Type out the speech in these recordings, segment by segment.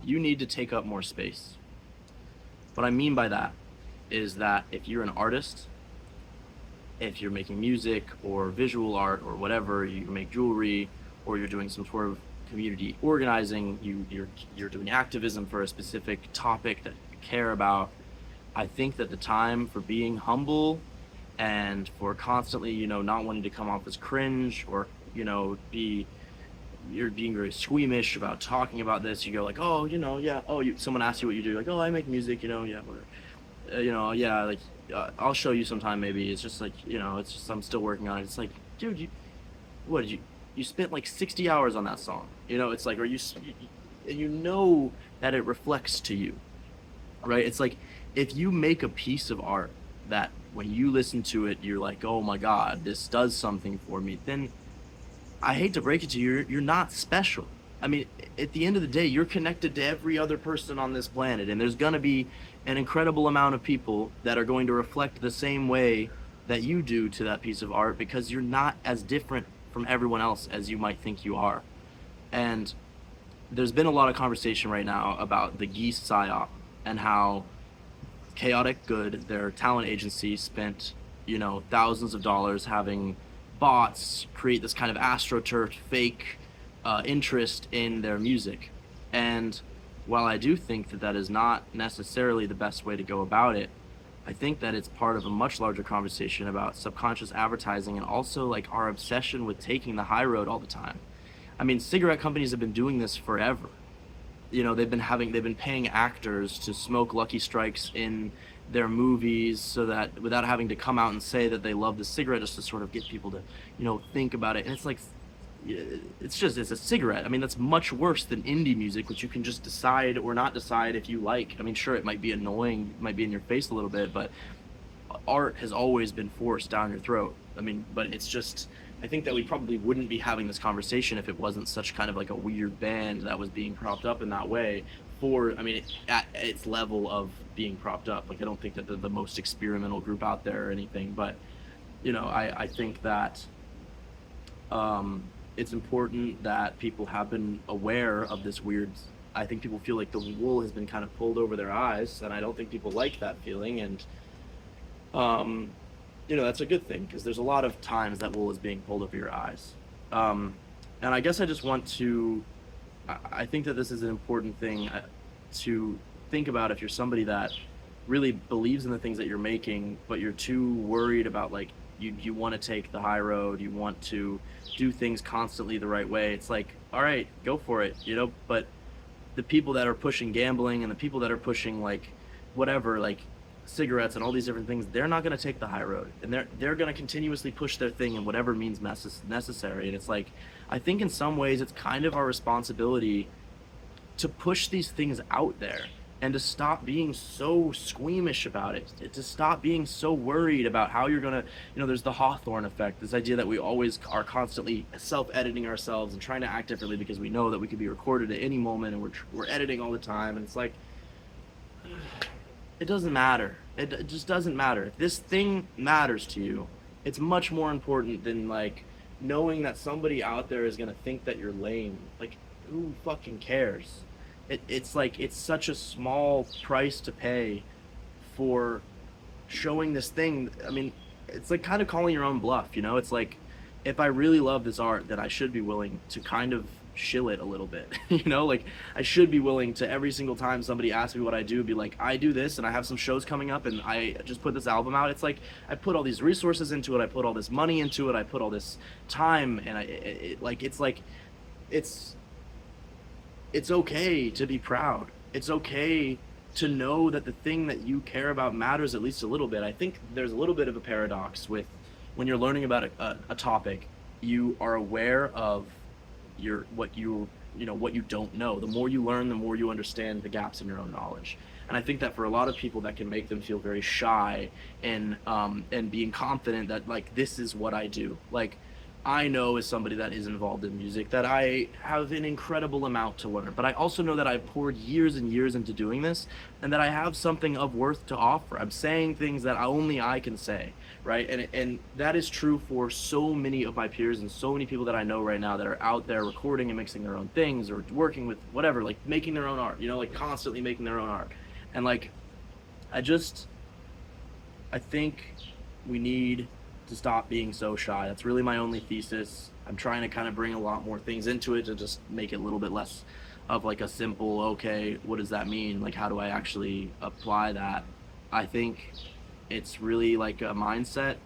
you need to take up more space. What I mean by that is that if you're an artist, if you're making music or visual art or whatever, you make jewelry, or you're doing some sort of community organizing, you're doing activism for a specific topic that you care about. I think that the time for being humble and for constantly, not wanting to come off as cringe or, be you're being very squeamish about talking about this. You go like, oh, yeah. Oh, someone asks you what you do, like, oh, I make music, yeah, whatever. Yeah, like, I'll show you sometime maybe. It's just like, it's just I'm still working on it. It's like, dude, what did you spent like 60 hours on that song? It's like, you know that it reflects to you, right? It's like if you make a piece of art that when you listen to it, you're like, oh my God, this does something for me, then I hate to break it to you, you're not special. I mean, at the end of the day, you're connected to every other person on this planet, and there's gonna be an incredible amount of people that are going to reflect the same way that you do to that piece of art because you're not as different from everyone else as you might think you are. And there's been a lot of conversation right now about the Geese psyop and how Chaotic Good, their talent agency, spent thousands of dollars having bots create this kind of astroturf fake interest in their music. And while I do think that that is not necessarily the best way to go about it, I think that it's part of a much larger conversation about subconscious advertising and also like our obsession with taking the high road all the time. I mean, cigarette companies have been doing this forever. They've been paying actors to smoke Lucky Strikes in their movies so that without having to come out and say that they love the cigarette, just to sort of get people to think about it. And it's like, it's a cigarette. I mean, that's much worse than indie music, which you can just decide or not decide if you like. I mean, sure, it might be annoying, it might be in your face a little bit, but art has always been forced down your throat. I mean, but it's just, I think that we probably wouldn't be having this conversation if it wasn't such kind of like a weird band that was being propped up in that way at its level of being propped up. Like, I don't think that they're the most experimental group out there or anything, but I think that it's important that people have been aware of this weird. I think people feel like the wool has been kind of pulled over their eyes, and I don't think people like that feeling. And that's a good thing because there's a lot of times that wool is being pulled over your eyes. And I guess I just want to. I think that this is an important thing to think about if you're somebody that really believes in the things that you're making, but you're too worried about like you want to take the high road, you want to do things constantly the right way. It's like, all right, go for it, but the people that are pushing gambling and the people that are pushing like whatever, like cigarettes and all these different things, they're not going to take the high road, and they're going to continuously push their thing in whatever means necessary. And it's like, I think in some ways it's kind of our responsibility to push these things out there and to stop being so squeamish about it, to stop being so worried about how you're gonna, there's the Hawthorne effect, this idea that we always are constantly self-editing ourselves and trying to act differently because we know that we could be recorded at any moment, and we're editing all the time. And it's like, it doesn't matter. It just doesn't matter. If this thing matters to you, it's much more important than like knowing that somebody out there is gonna think that you're lame. Like, who fucking cares? It's like, it's such a small price to pay for showing this thing. I mean, it's like kind of calling your own bluff. It's like, if I really love this art, then I should be willing to kind of shill it a little bit. Like, I should be willing to, every single time somebody asks me what I do, be like, I do this and I have some shows coming up and I just put this album out. It's like, I put all these resources into it, I put all this money into it, I put all this time, and it's okay to be proud. It's okay to know that the thing that you care about matters at least a little bit. I think there's a little bit of a paradox with when you're learning about a topic, you are aware of what you don't know. The more you learn, the more you understand the gaps in your own knowledge. And I think that for a lot of people, that can make them feel very shy and being confident that like, this is what I do. Like, I know as somebody that is involved in music that I have an incredible amount to learn, but I also know that I've poured years and years into doing this and that I have something of worth to offer. I'm saying things that only I can say, right? And that is true for so many of my peers and so many people that I know right now that are out there recording and mixing their own things or working with whatever, like making their own art, like constantly making their own art. And like I just I think we need to stop being so shy. That's really my only thesis. I'm trying to kind of bring a lot more things into it to just make it a little bit less of like a simple, okay, what does that mean? Like, how do I actually apply that? I think it's really like a mindset.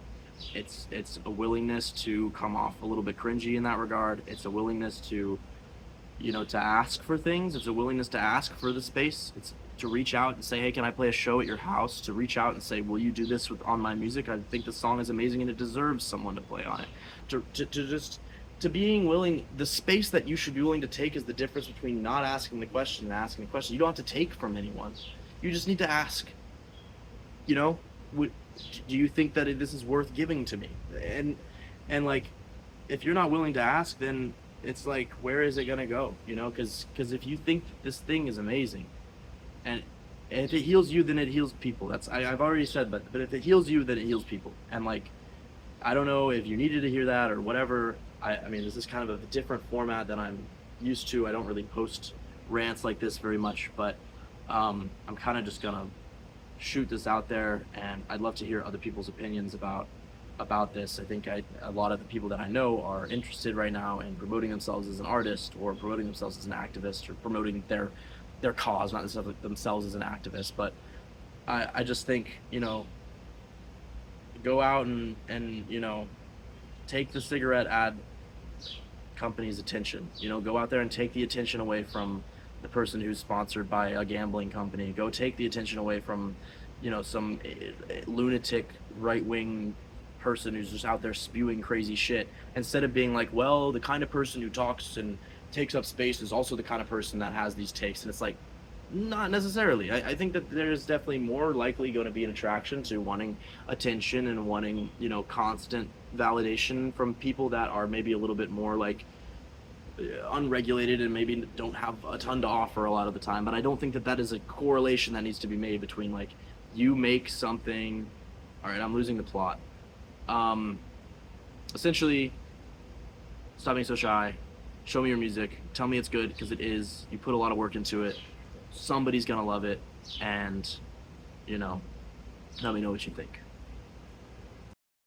It's a willingness to come off a little bit cringy in that regard. It's a willingness to to ask for things. It's a willingness to ask for the space. It's to reach out and say, hey, can I play a show at your house? To reach out and say, will you do this on my music? I think the song is amazing and it deserves someone to play on it. To just to being willing, the space that you should be willing to take is the difference between not asking the question and asking the question. You don't have to take from anyone. You just need to ask. You know, would, do you think that this is worth giving to me? And like, if you're not willing to ask, then it's like, where is it gonna go? Because if you think this thing is amazing, and if it heals you, then it heals people. I've already said, but if it heals you, then it heals people. And like, I don't know if you needed to hear that or whatever. I mean, this is kind of a different format than I'm used to. I don't really post rants like this very much, but I'm kind of just gonna shoot this out there, and I'd love to hear other people's opinions about this. I think a lot of the people that I know are interested right now in promoting themselves as an artist or promoting themselves as an activist or promoting their cause, not necessarily themselves as an activist. But I just think, go out and take the cigarette ad company's attention. Go out there and take the attention away from the person who's sponsored by a gambling company. Go take the attention away from some lunatic right-wing person who's just out there spewing crazy shit, instead of being like, well, the kind of person who talks and takes up space is also the kind of person that has these takes. And it's like, not necessarily. I think that there's definitely more likely going to be an attraction to wanting attention and wanting constant validation from people that are maybe a little bit more like unregulated and maybe don't have a ton to offer a lot of the time. But I don't think that is a correlation that needs to be made between like, you make something. All right, I'm losing the plot. Essentially, stop being so shy. Show me your music. Tell me it's good, because it is. You put a lot of work into it. Somebody's gonna love it, and let me know what you think.